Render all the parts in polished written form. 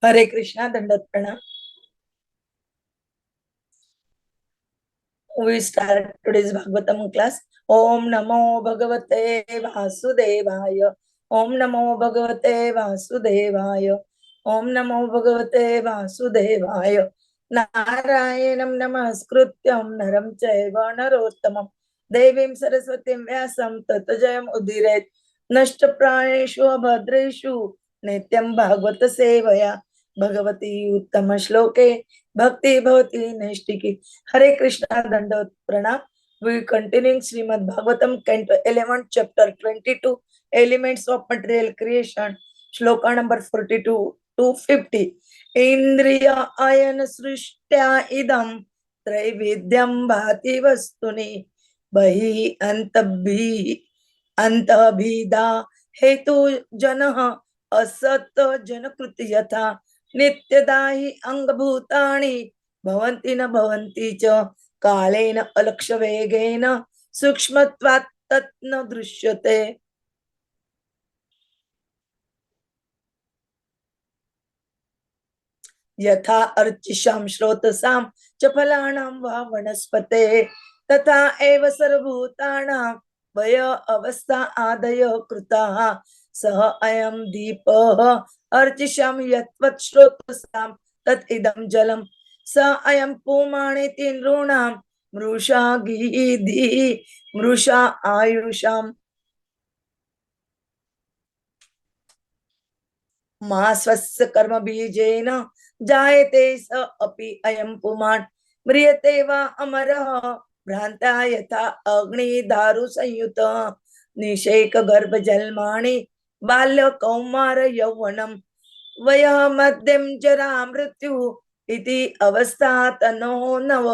Hare Krishna, Dandat Pranam. We start today's Bhagavatam class. Om Namo Bhagavate Vasudevaya. Om Namo Bhagavate Vasudevaya. Om Namo Bhagavate Vasudevaya. Narayanam Namaskrutyam Naram Chaiva Narottamam Devim Saraswatim Vyasam Tatajayam Udiret Nashtapraneshu Abhadreshu Nityam Bhagavata Sevaya Bhagavati Uttama Shloke Bhakti Bhavati Naistiki. Hare Krishna Dandot Pranam. We continuing Srimad Bhagwatam, Canto 11, Chapter 22, Elements of Material Creation, Shloka number 42 to 50. Indriya Ayana Srishtya Idam Traividyam Bhati Vastuni Bahi Antabhida Hetu Janah Asat Janakruti Yatha Nityadahi Angabhutani Bhavanti na bhavanti cha kalena alaksha vegena sukshmatvat tat na drishyate. Yatha archisham shrotasam chapalanam va vanaspate tata eva sarvbhutanam vaya avastha adaya krutaha sah ayam deepah archisham yatvat shrotasam tat idam jalam sa ayam pumane tinrunam mrusha gidhi mrusha ayusham मा स्वस्य कर्म बीजेन जायते स अपि अयं पुमान् म्रियते वा अमरः भ्रान्ता यथा अग्नि दारु संयुत निषेक गर्भ जन्माणि बाल्य कौमार यौवनम वयः मध्यम जरा मृत्यु इति अवस्था तनो नव.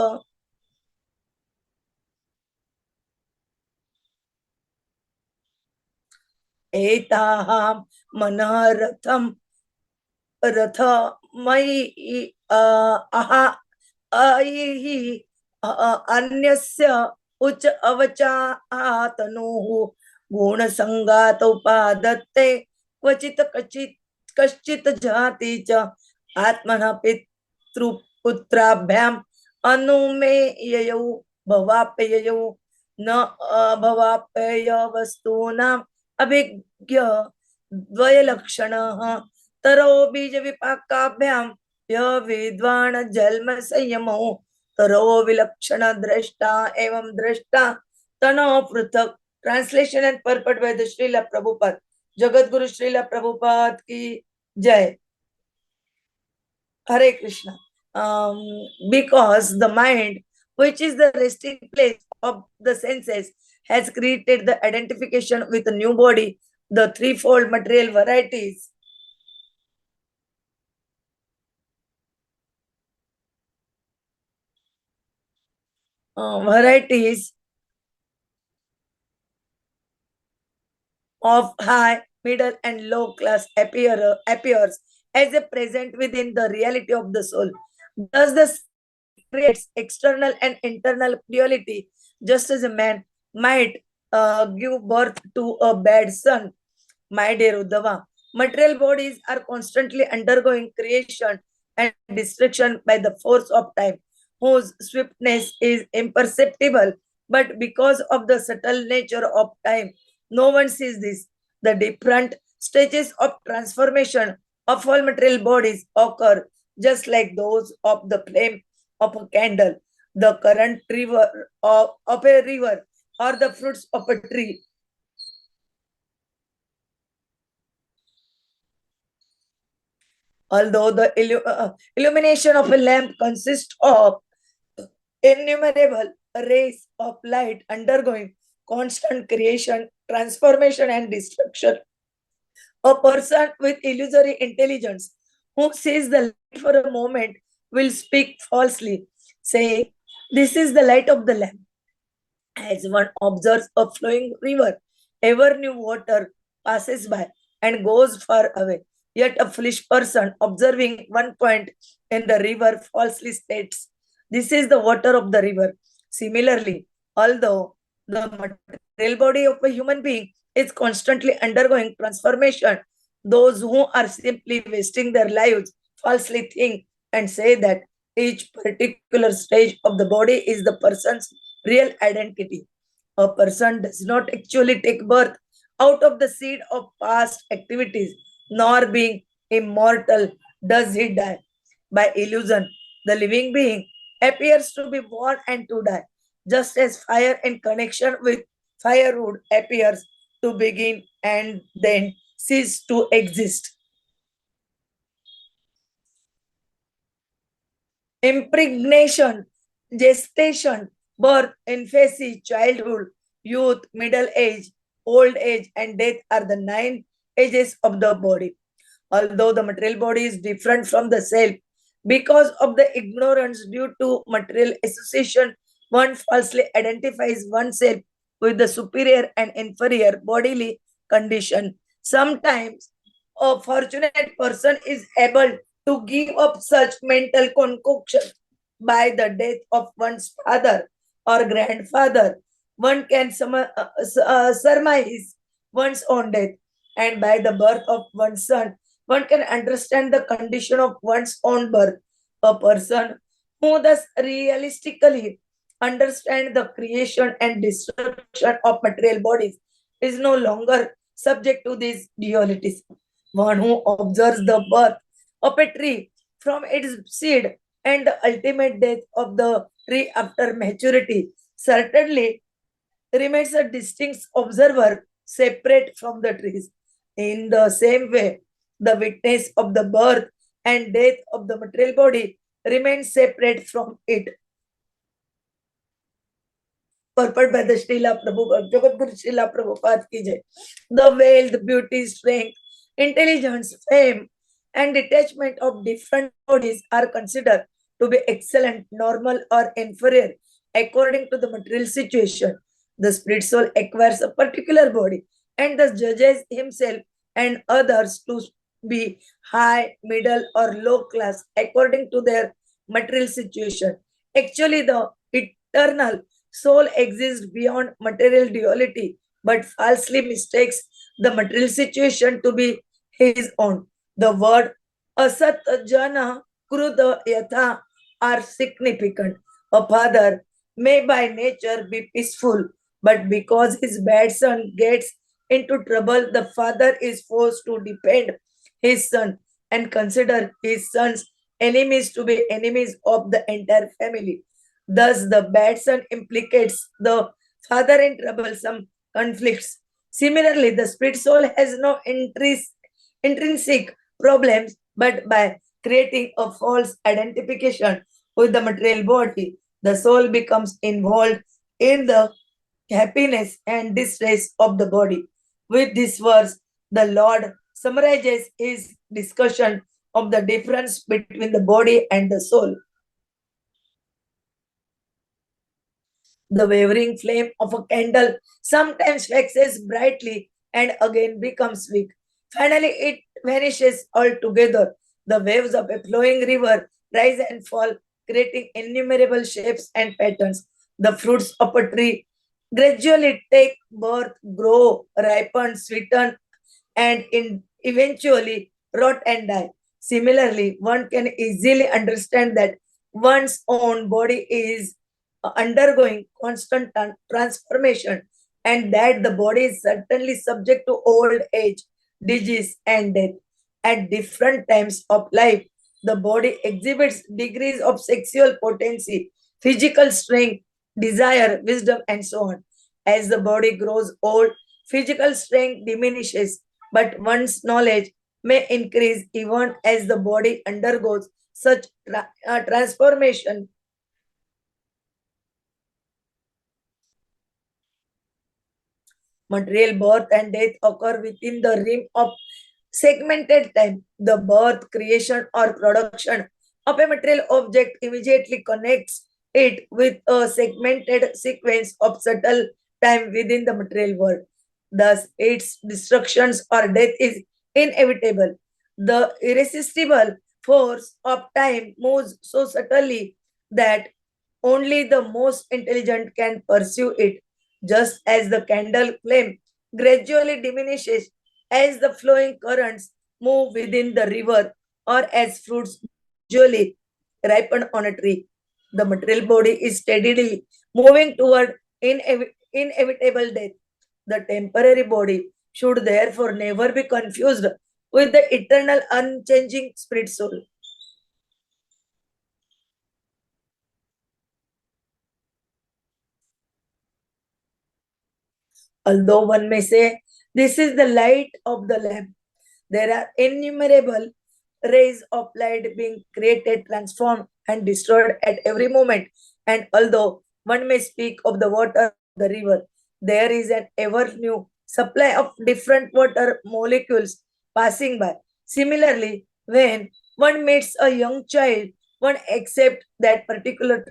एताः मनरथम रथ मयि अहा अहि अन्यस्य उच्च अवचातनुः गुणसंगात उपादत्ते क्वचित् कश्चित् जाति च आत्मनः पितृपुत्राभ्याम् अनुमेययौ भवाप्ययौ न अभवाप्यय वस्तूनाम् अभिज्ञ द्वयलक्षणः तरो बीज विपाकाभ्याम यह विद्वान जन्म संयमो तरो विलक्षण दृष्टा एवं दृष्टा तनो पृथक. Translation and purport by the Srila Prabhupada. जगत गुरु श्रीला प्रभुपाद की जय. Hare Krishna. Because the mind, which is the resting place of the senses, has created the identification with the new body, the threefold material varieties varieties of high, middle, and low class appears as a present within the reality of the soul. Thus, the creates external and internal duality, just as a man might give birth to a bad son. My dear Uddhava, material bodies are constantly undergoing creation and destruction by the force of time, whose swiftness is imperceptible. But because of the subtle nature of time, no one sees this. The different stages of transformation of all material bodies occur just like those of the flame of a candle, the current river of a river, or the fruits of a tree. Although the illumination of a lamp consists of innumerable rays of light undergoing constant creation, transformation, and destruction, a person with illusory intelligence who sees the light for a moment will speak falsely, saying, "This is the light of the lamp." As one observes a flowing river, ever new water passes by and goes far away. Yet a foolish person observing one point in the river falsely states, "This is the water of the river." Similarly, although the material body of a human being is constantly undergoing transformation, those who are simply wasting their lives falsely think and say that each particular stage of the body is the person's real identity. A person does not actually take birth out of the seed of past activities, nor being immortal does he die. By illusion, the living being appears to be born and to die, just as fire in connection with firewood appears to begin and then cease to exist. Impregnation, gestation, birth, infancy, childhood, youth, middle age, old age, and death are the 9 ages of the body. Although the material body is different from the self, because of the ignorance due to material association, one falsely identifies oneself with the superior and inferior bodily condition. Sometimes a fortunate person is able to give up such mental concoction by the death of one's father or grandfather. One can surmise one's own death, and by the birth of one's son, one can understand the condition of one's own birth. A person who thus realistically understands the creation and destruction of material bodies is no longer subject to these dualities. One who observes the birth of a tree from its seed and the ultimate death of the tree after maturity certainly remains a distinct observer separate from the trees. In the same way, the witness of the birth and death of the material body remains separate from it. Purport by the Srila Prabhupada, Jagat Guru Srila Prabhupada ki jai. The wealth, beauty, strength, intelligence, fame, and detachment of different bodies are considered to be excellent, normal, or inferior according to the material situation. The spirit soul acquires a particular body and thus judges himself and others to be high, middle, or low class according to their material situation. Actually, the eternal soul exists beyond material duality, but falsely mistakes the material situation to be his own. The word asat jana kruta yatha are significant. A father may by nature be peaceful, but because his bad son gets into trouble, the father is forced to defend his son and consider his son's enemies to be enemies of the entire family. Thus, the bad son implicates the father in troublesome conflicts. Similarly, the spirit soul has no intrinsic problems, but by creating a false identification with the material body, the soul becomes involved in the happiness and distress of the body. With this verse, the Lord summarizes his discussion of the difference between the body and the soul. The wavering flame of a candle sometimes waxes brightly and again becomes weak. Finally, it vanishes altogether. The waves of a flowing river rise and fall, creating innumerable shapes and patterns. The fruits of a tree gradually take birth, grow, ripen, sweeten, and eventually rot and die. Similarly, one can easily understand that one's own body is undergoing constant transformation and that the body is certainly subject to old age, disease, and death. At different times of life, the body exhibits degrees of sexual potency, physical strength, desire, wisdom, and so on. As the body grows old, physical strength diminishes, but one's knowledge may increase even as the body undergoes such transformation. Material birth and death occur within the rim of segmented time. The birth, creation, or production of a material object immediately connects it with a segmented sequence of subtle time within the material world. Thus, its destructions or death is inevitable. The irresistible force of time moves so subtly that only the most intelligent can pursue it, just as the candle flame gradually diminishes as the flowing currents move within the river. or as fruits usually ripen on a tree. The material body is steadily moving toward inevitable death. The temporary body should therefore never be confused with the eternal, unchanging spirit soul. Although one may say, this is the light of the lamp, there are innumerable rays of light being created, transformed, and destroyed at every moment. And although one may speak of the water of the river, there is an ever new supply of different water molecules passing by. Similarly, when one meets a young child, one accepts that particular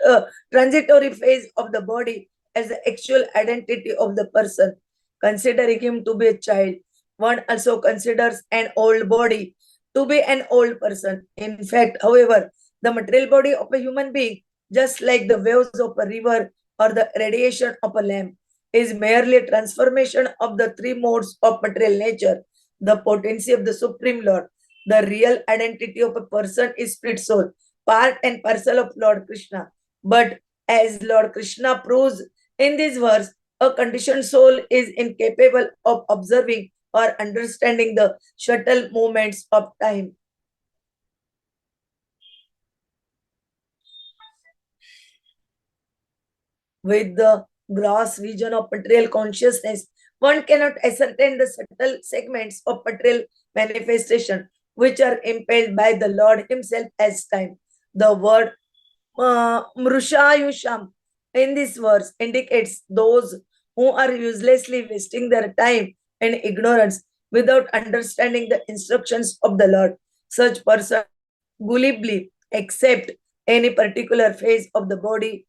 uh, transitory phase of the body as the actual identity of the person, considering him to be a child. One also considers an old body to be an old person. In fact, however, the material body of a human being, just like the waves of a river or the radiation of a lamp, is merely a transformation of the three modes of material nature. The potency of the Supreme Lord, the real identity of a person is spirit soul, part and parcel of Lord Krishna. But as Lord Krishna proves in this verse, a conditioned soul is incapable of observing or understanding the subtle movements of time. With the gross vision of material consciousness, one cannot ascertain the subtle segments of material manifestation which are impelled by the Lord Himself as time. The word Mrushayusham in this verse indicates those who are uselessly wasting their time in ignorance without understanding the instructions of the Lord. Such person gullibly accept any particular phase of the body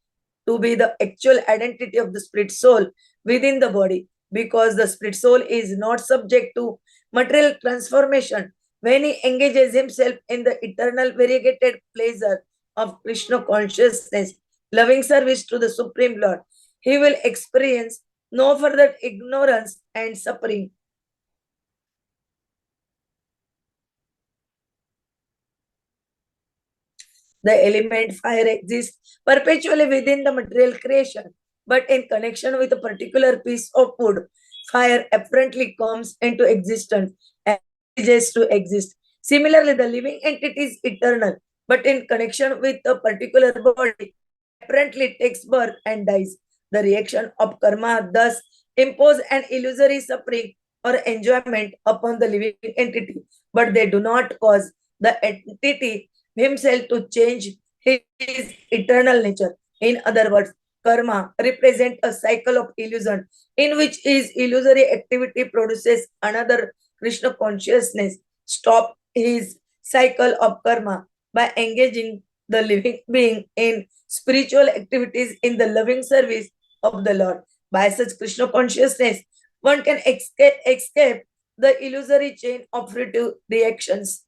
to be the actual identity of the spirit soul within the body, because the spirit soul is not subject to material transformation. When he engages himself in the eternal variegated pleasure of Krishna consciousness, loving service to the Supreme Lord, he will experience no further ignorance and suffering. The element fire exists perpetually within the material creation, but in connection with a particular piece of wood, fire apparently comes into existence and ceases to exist. Similarly, the living entity is eternal, but in connection with a particular body, apparently takes birth and dies. The reaction of karma thus impose an illusory suffering or enjoyment upon the living entity, but they do not cause the entity himself to change his eternal nature. In other words, karma represents a cycle of illusion in which his illusory activity produces another Krishna consciousness. Stop his cycle of karma by engaging the living being in spiritual activities in the loving service of the Lord. By such Krishna consciousness, one can escape the illusory chain of reactions.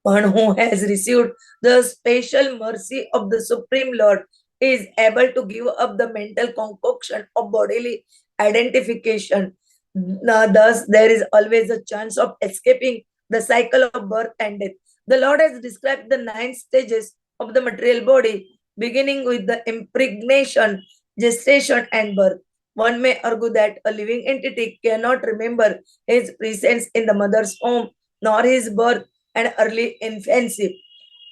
One who has received the special mercy of the Supreme Lord is able to give up the mental concoction of bodily identification. Thus, there is always a chance of escaping the cycle of birth and death. The Lord has described the 9 stages of the material body, beginning with the impregnation, gestation, and birth. One may argue that a living entity cannot remember his presence in the mother's home nor his birth and early infancy.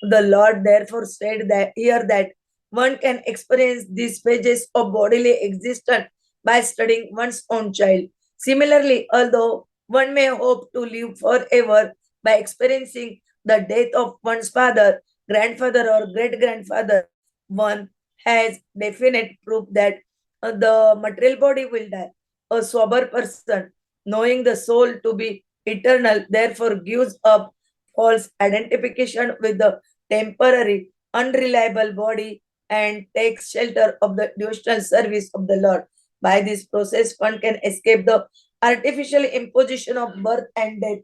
The Lord therefore said that here that one can experience these phases of bodily existence by studying one's own child. Similarly, although one may hope to live forever by experiencing the death of one's father, grandfather, or great grandfather, one has definite proof that the material body will die. A sober person, knowing the soul to be eternal, therefore gives up false identification with the temporary, unreliable body and takes shelter of the devotional service of the Lord. By this process, one can escape the artificial imposition of birth and death.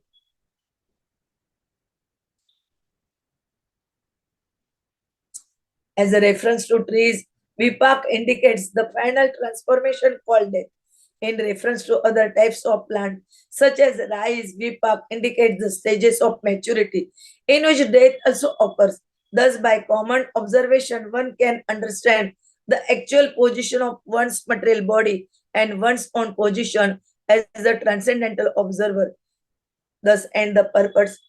As a reference to trees, vipak indicates the final transformation called death. In reference to other types of plant, such as rice, vipak indicates the stages of maturity in which death also occurs. Thus, by common observation, one can understand the actual position of one's material body and one's own position as the transcendental observer. Thus, end the purpose.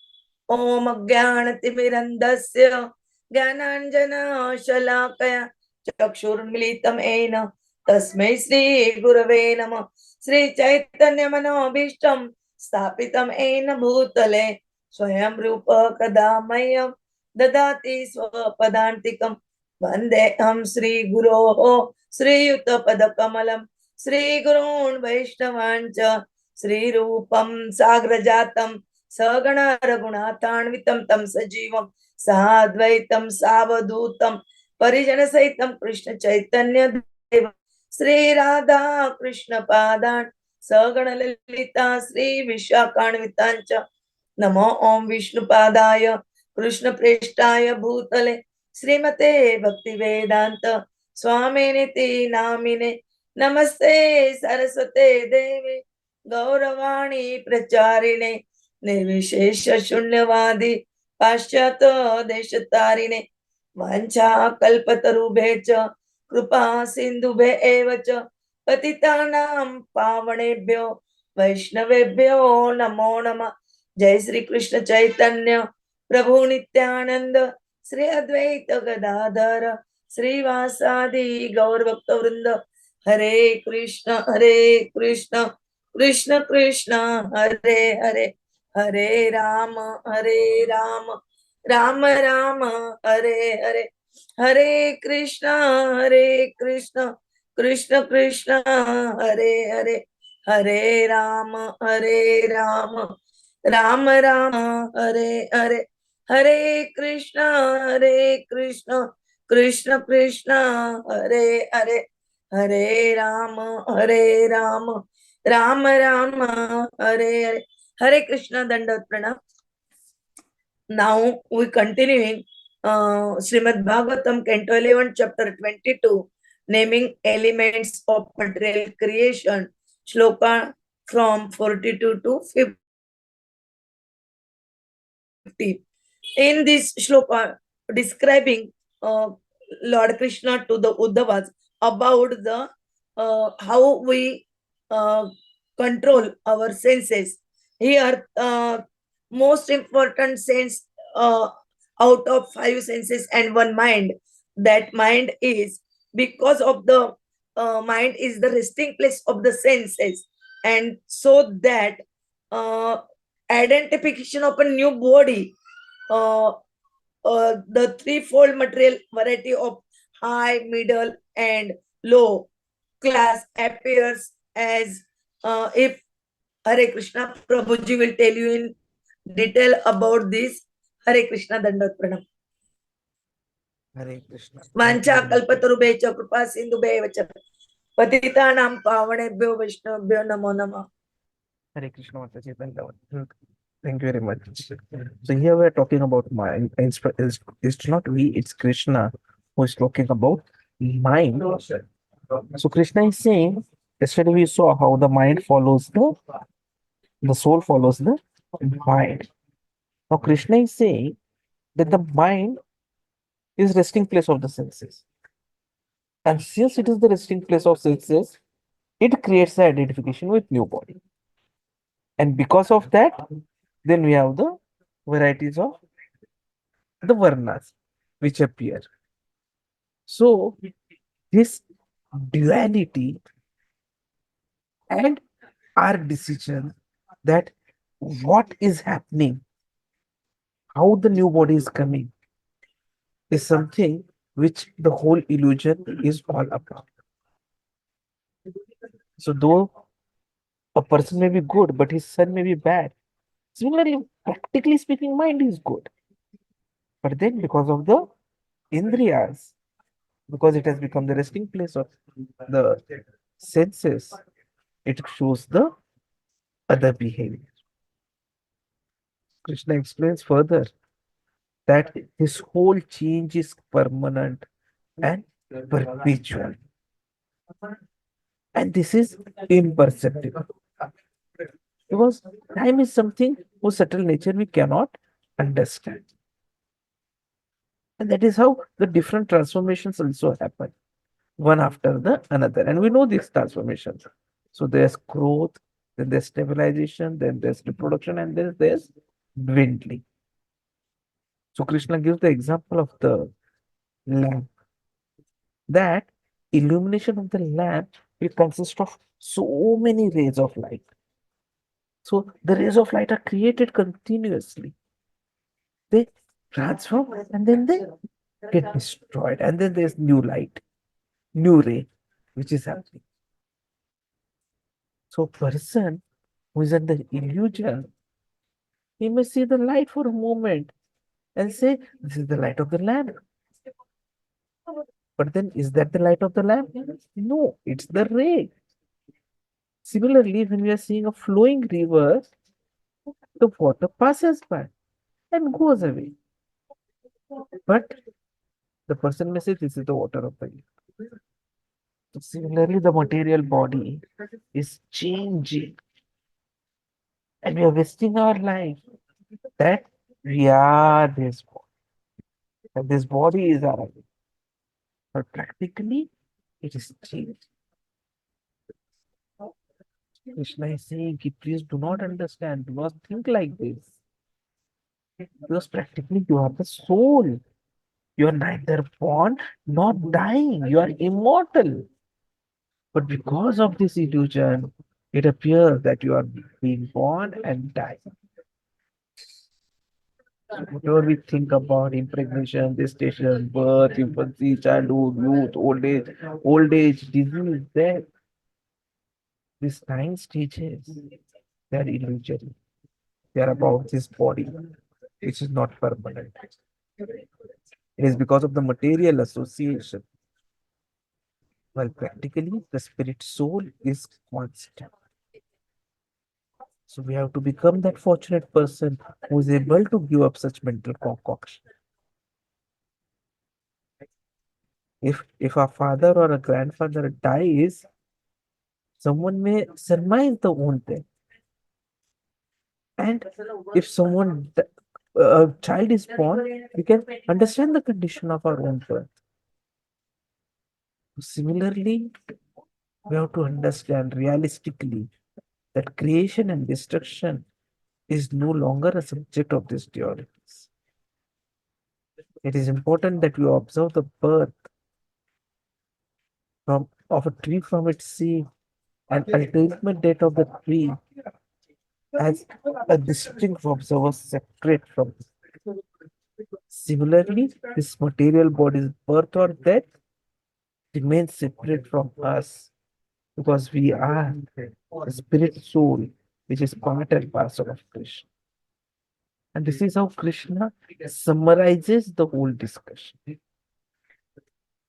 Om Jnanatimirandasya Jnananjana Shalakaya Chakshurmilitam Ena Tasmai Sri Gurave Nama Sri Chaitanya Manobishtam Stapitam Ena Bhutale Swayam Rupa Kadamayam Dadati Swapadantikam Vandeham Sri Guroho Sri Yuta Padakamalam Sri Gurun Vaishnavancha Sri Rupam Sagrajatam सगण रघुनाथान्वितं तं सजीवं साद्वैतं सावधूतं परिजन सहितं कृष्ण चैतन्य देव श्री राधा कृष्ण पादान सगण ललिता श्री विशाखान्वितांच नमो ओम विष्णुपादाय कृष्ण प्रेष्ठाय भूतले श्रीमते भक्ति वेदांत स्वामिनिति नामिने नमस्ते सरस्वते देवे गौरवाणी प्रचारिणे निर्विशेष शून्यवादी पाश्चात देश तारिणे वांछा कल्पतरुभे च कृपा सिंधुभे एव च पतितानां पावनेभ्यो वैष्णवेभ्यो नमो नमः। जय श्री कृष्ण चैतन्य प्रभु नित्यानंद श्री अद्वैत गदाधर श्रीवासादि गौर भक्त वृंद हरे Krishna Krishna Krishna Hare Hare Hare Ram Ram Ram Hare Hare Hare Krishna Krishna Krishna Hare Hare Hare Ram Ram Ram Hare Hare Hare Krishna Krishna Krishna Hare Hare Hare Ram Ram Ram Hare Hare Hare Krishna Dandavat Pranam. Now we continuing Srimad Bhagwatam Canto 11 chapter 22 naming elements of material creation shloka from 42 to 50. In this shloka describing Lord Krishna to the Uddhavas about the how we control our senses. Here most important sense out of 5 senses and 1 mind, that mind is because of the mind is the resting place of the senses, and so that identification of a new body, the threefold material variety of high, middle and low class appears as if Hare Krishna Prabhuji will tell you in detail about this. Hare Krishna Dandavat Pranam. Hare Krishna. Vancha kalpatarubhe cha kripa sindhubhe vacha patitanam pavanebhyo vaishnavabhyo namo namah. Hare Krishna Mataji. Thank you very much. So here we are talking about mind. It's not we, it's Krishna who is talking about mind. So Krishna is saying, yesterday we saw how the mind follows the soul follows the mind. Now Krishna is saying that the mind is resting place of the senses. And since it is the resting place of senses, it creates the identification with new body. And because of that, then we have the varieties of the varnas which appear. So this duality and our decision that what is happening, how the new body is coming, is something which the whole illusion is all about. So though a person may be good, but his son may be bad. Similarly, practically speaking, mind is good. But then because of the indriyas, because it has become the resting place of the senses, it shows the other behavior. Krishna explains further that this whole change is permanent and perpetual. And this is imperceptible because time is something whose subtle nature we cannot understand. And that is how the different transformations also happen, one after the another. And we know these transformations. So there's growth, then there's stabilization, then there's reproduction, and then there's dwindling. So Krishna gives the example of the lamp. That illumination of the lamp will consist of so many rays of light. So the rays of light are created continuously. They transform and then they get destroyed. And then there's new light, new ray, which is happening. So person who is under illusion, he may see the light for a moment and say, this is the light of the lamp. But then is that the light of the lamp? No, it's the ray. Similarly, when we are seeing a flowing river, the water passes by and goes away. But the person may say, this is the water of the river. So similarly, the material body is changing and we are wasting our life that we are this body. And this body is our life. But practically, it is changed. Krishna is saying, please do not understand, do not think like this. Because practically, you are the soul. You are neither born nor dying. You are immortal. But because of this illusion, it appears that you are being born and dying. Whatever we think about impregnation, gestation, birth, infancy, childhood, youth, old age, disease, death, these 9 stages, they are illusory. They are about this body, which is not permanent. It is because of the material association. While practically, the spirit soul is constant. So we have to become that fortunate person who is able to give up such mental concoction. If a father or a grandfather dies, someone may surmise the own thing. And if a child is born, we can understand the condition of our own birth. Similarly, we have to understand realistically that creation and destruction is no longer a subject of these theories. It is important that we observe the birth of a tree from its seed and ultimate date of the tree as a distinct observer separate from it. Similarly, this material body's birth or death remains separate from us because we are the spirit soul, which is part and parcel of Krishna. And this is how Krishna summarizes the whole discussion.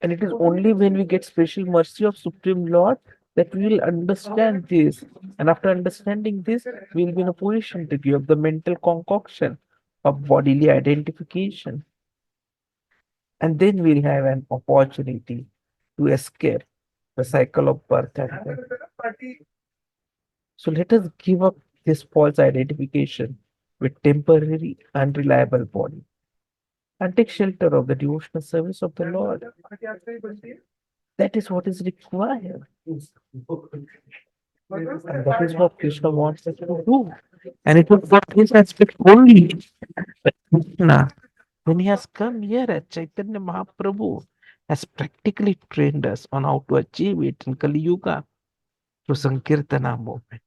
And it is only when we get special mercy of Supreme Lord that we will understand this. And after understanding this, we will be in a position to give up the mental concoction of bodily identification. And then we'll have an opportunity to escape the cycle of birth and death. So let us give up this false identification with temporary, unreliable body and take shelter of the devotional service of the Lord. That is what is required. And that is what Krishna wants us to do. And it was for this aspect only that Krishna, when he has come here at Chaitanya Mahaprabhu, has practically trained us on how to achieve it in Kali Yuga through Sankirtana movement.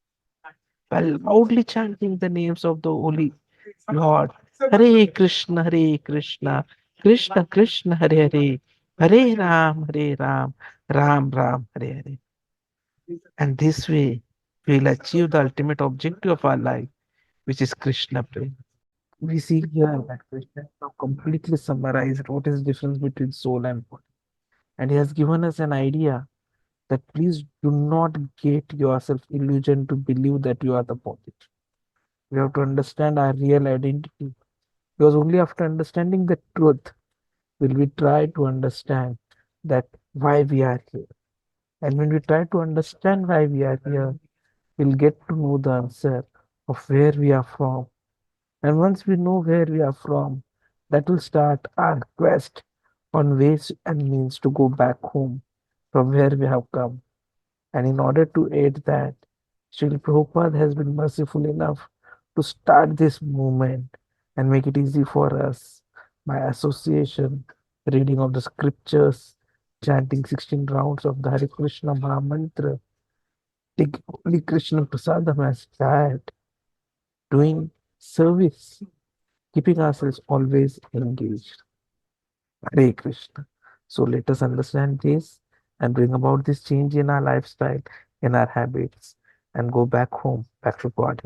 By loudly chanting the names of the Holy Lord, Hare Krishna, Hare Krishna, Krishna Krishna, Hare Hare, Hare Ram, Ram Ram, Hare Hare. And this way, we will achieve the ultimate objective of our life, which is Krishna Prema. We see here that Krishna has now completely summarized what is the difference between soul and body. And he has given us an idea that please do not get yourself illusion to believe that you are the body. We have to understand our real identity. Because only after understanding the truth will we try to understand that why we are here. And when we try to understand why we are here, we'll get to know the answer of where we are from. And once we know where we are from, that will start our quest on ways and means to go back home from where we have come. And in order to aid that, Srila Prabhupada has been merciful enough to start this movement and make it easy for us by association, reading of the scriptures, chanting 16 rounds of the Hare Krishna Maha Mantra, taking Holy Krishna Prasadam as diet, doing service, keeping ourselves always engaged. Hare Krishna. So let us understand this and bring about this change in our lifestyle, in our habits, and go back home, back to Godhead.